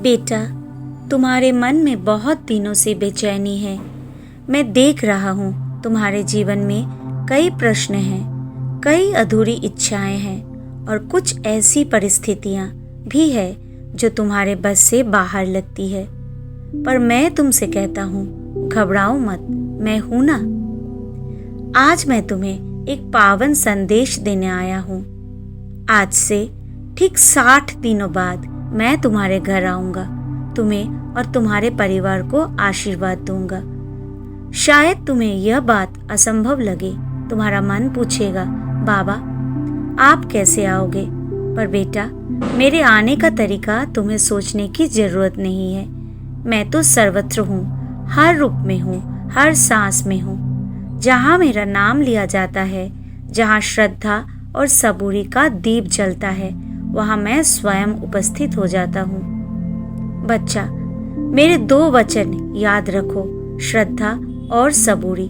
बेटा, तुम्हारे मन में बहुत दिनों से बेचैनी है। मैं देख रहा हूँ तुम्हारे जीवन में कई प्रश्न हैं, कई अधूरी इच्छाएं हैं और कुछ ऐसी परिस्थितियाँ भी है जो तुम्हारे बस से बाहर लगती है। पर मैं तुमसे कहता हूँ, घबराओ मत, मैं हूँ ना। आज मैं तुम्हें एक पावन संदेश देने आया हूँ। आज से ठीक 60 दिनों बाद मैं तुम्हारे घर आऊंगा, तुम्हें और तुम्हारे परिवार को आशीर्वाद दूंगा। शायद तुम्हें यह बात असंभव लगे। तुम्हारा मन पूछेगा, बाबा आप कैसे आओगे? पर बेटा, मेरे आने का तरीका तुम्हें सोचने की जरूरत नहीं है। मैं तो सर्वत्र हूँ, हर रूप में हूँ, हर सांस में हूँ। जहाँ मेरा नाम लिया जाता है, जहाँ श्रद्धा और सबूरी का दीप जलता है, वहाँ मैं स्वयं उपस्थित हो जाता हूँ। बच्चा, मेरे 2 वचन याद रखो, श्रद्धा और सबूरी।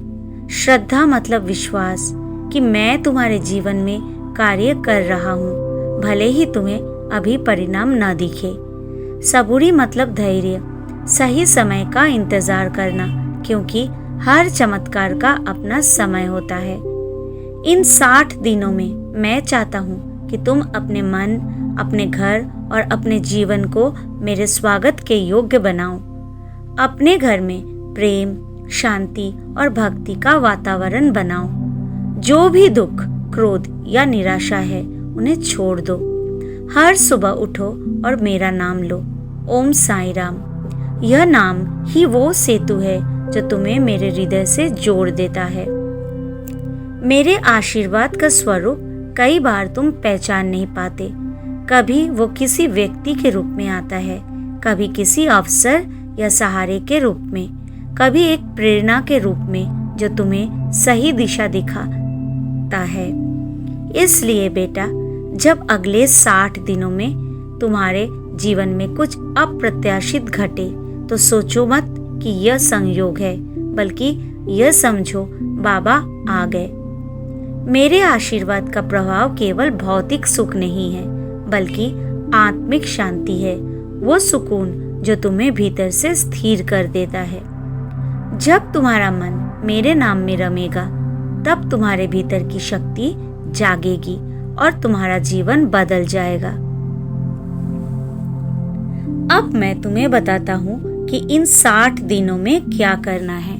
श्रद्धा मतलब विश्वास कि मैं तुम्हारे जीवन में कार्य कर रहा हूँ, भले ही तुम्हें अभी परिणाम न दिखे। सबूरी मतलब धैर्य, सही समय का इंतजार करना, क्योंकि हर चमत्कार का अपना समय होता है। इन 60 दिनों में मैं चाहता हूँ कि तुम अपने मन, अपने घर और अपने जीवन को मेरे स्वागत के योग्य बनाओ। अपने घर में प्रेम, शांति और भक्ति का वातावरण बनाओ। जो भी दुख, क्रोध या निराशा है, उन्हें छोड़ दो। हर सुबह उठो और मेरा नाम लो, ओम साईं राम। यह नाम ही वो सेतु है जो तुम्हें मेरे हृदय से जोड़ देता है। मेरे आशीर्वाद का स्वरूप कई बार तुम पहचान नहीं पाते। कभी वो किसी व्यक्ति के रूप में आता है, कभी किसी अवसर या सहारे के रूप में, कभी एक प्रेरणा के रूप में जो तुम्हें सही दिशा दिखाता है। इसलिए बेटा, जब अगले 60 दिनों में तुम्हारे जीवन में कुछ अप्रत्याशित घटे, तो सोचो मत कि यह संयोग है, बल्कि यह समझो बाबा आ गए। मेरे आशीर्वाद का प्रभाव केवल भौतिक सुख नहीं है, बल्कि आत्मिक शांति है, वो सुकून जो तुम्हें भीतर से स्थिर कर देता है। जब तुम्हारा मन मेरे नाम में रमेगा, तब तुम्हारे भीतर की शक्ति जागेगी और तुम्हारा जीवन बदल जाएगा। अब मैं तुम्हें बताता हूँ कि इन 60 दिनों में क्या करना है।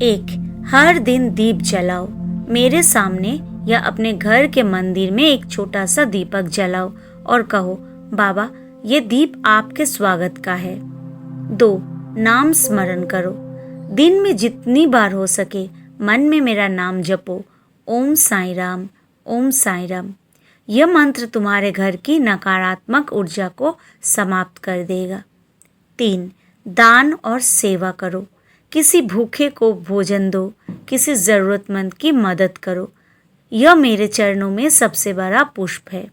1. हर दिन दीप जलाओ। मेरे सामने या अपने घर के मंदिर में एक छोटा सा दीपक जलाओ और कहो, बाबा ये दीप आपके स्वागत का है। 2. नाम स्मरण करो। दिन में जितनी बार हो सके मन में मेरा नाम जपो, ओम साईं राम, ओम साईं राम। यह मंत्र तुम्हारे घर की नकारात्मक ऊर्जा को समाप्त कर देगा। 3. दान और सेवा करो। किसी भूखे को भोजन दो, किसी जरूरतमंद की मदद करो। यह मेरे चरणों में सबसे बड़ा पुष्प है।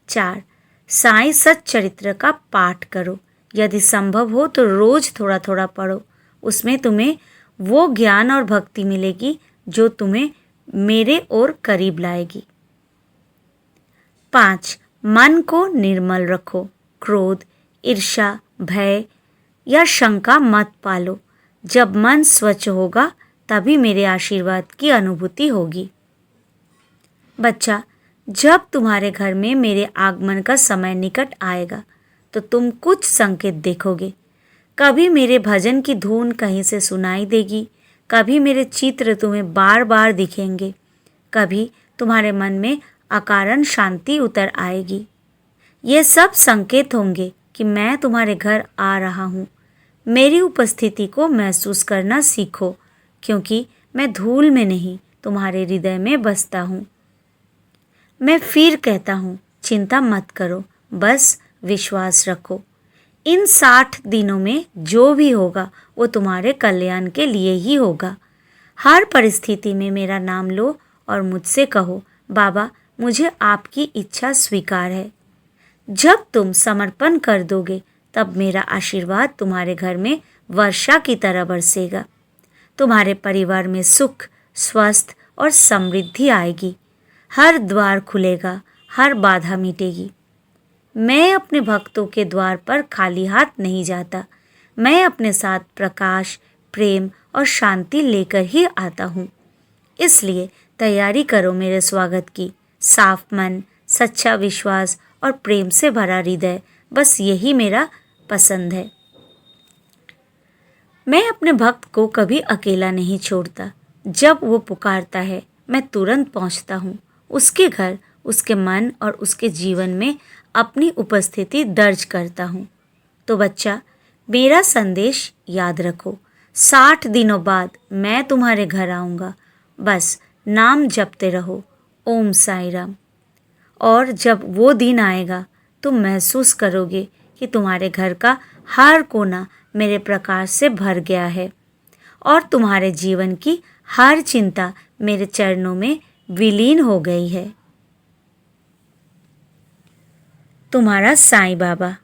4. साईं सच्चरित्र का पाठ करो। यदि संभव हो तो रोज थोड़ा थोड़ा पढ़ो। उसमें तुम्हें वो ज्ञान और भक्ति मिलेगी जो तुम्हें मेरे और करीब लाएगी। 5. मन को निर्मल रखो। क्रोध, ईर्ष्या, भय या शंका मत पालो। जब मन स्वच्छ होगा, तभी मेरे आशीर्वाद की अनुभूति होगी। बच्चा, जब तुम्हारे घर में मेरे आगमन का समय निकट आएगा, तो तुम कुछ संकेत देखोगे। कभी मेरे भजन की धुन कहीं से सुनाई देगी, कभी मेरे चित्र तुम्हें बार बार दिखेंगे, कभी तुम्हारे मन में अकारण शांति उतर आएगी। ये सब संकेत होंगे कि मैं तुम्हारे घर आ रहा हूँ। मेरी उपस्थिति को महसूस करना सीखो, क्योंकि मैं धूल में नहीं, तुम्हारे हृदय में बसता हूँ। मैं फिर कहता हूँ, चिंता मत करो, बस विश्वास रखो। इन 60 दिनों में जो भी होगा वो तुम्हारे कल्याण के लिए ही होगा। हर परिस्थिति में मेरा नाम लो और मुझसे कहो, बाबा मुझे आपकी इच्छा स्वीकार है। जब तुम समर्पण कर दोगे, तब मेरा आशीर्वाद तुम्हारे घर में वर्षा की तरह बरसेगा। तुम्हारे परिवार में सुख, स्वस्थ और समृद्धि आएगी। हर द्वार खुलेगा, हर बाधा मिटेगी। मैं अपने भक्तों के द्वार पर खाली हाथ नहीं जाता। मैं अपने साथ प्रकाश, प्रेम और शांति लेकर ही आता हूँ। इसलिए तैयारी करो मेरे स्वागत की। साफ मन, सच्चा विश्वास और प्रेम से भरा हृदय, बस यही मेरा पसंद है। मैं अपने भक्त को कभी अकेला नहीं छोड़ता। जब वो पुकारता है, मैं तुरंत पहुंचता हूँ। उसके घर, उसके मन और उसके जीवन में अपनी उपस्थिति दर्ज करता हूँ। तो बच्चा, मेरा संदेश याद रखो। 60 दिनों बाद मैं तुम्हारे घर आऊँगा। बस नाम जपते रहो, ओम साई राम। और जब वो दिन आएगा, तुम महसूस करोगे कि तुम्हारे घर का हर कोना मेरे प्रकाश से भर गया है और तुम्हारे जीवन की हर चिंता मेरे चरणों में विलीन हो गई है। तुम्हारा साईं बाबा।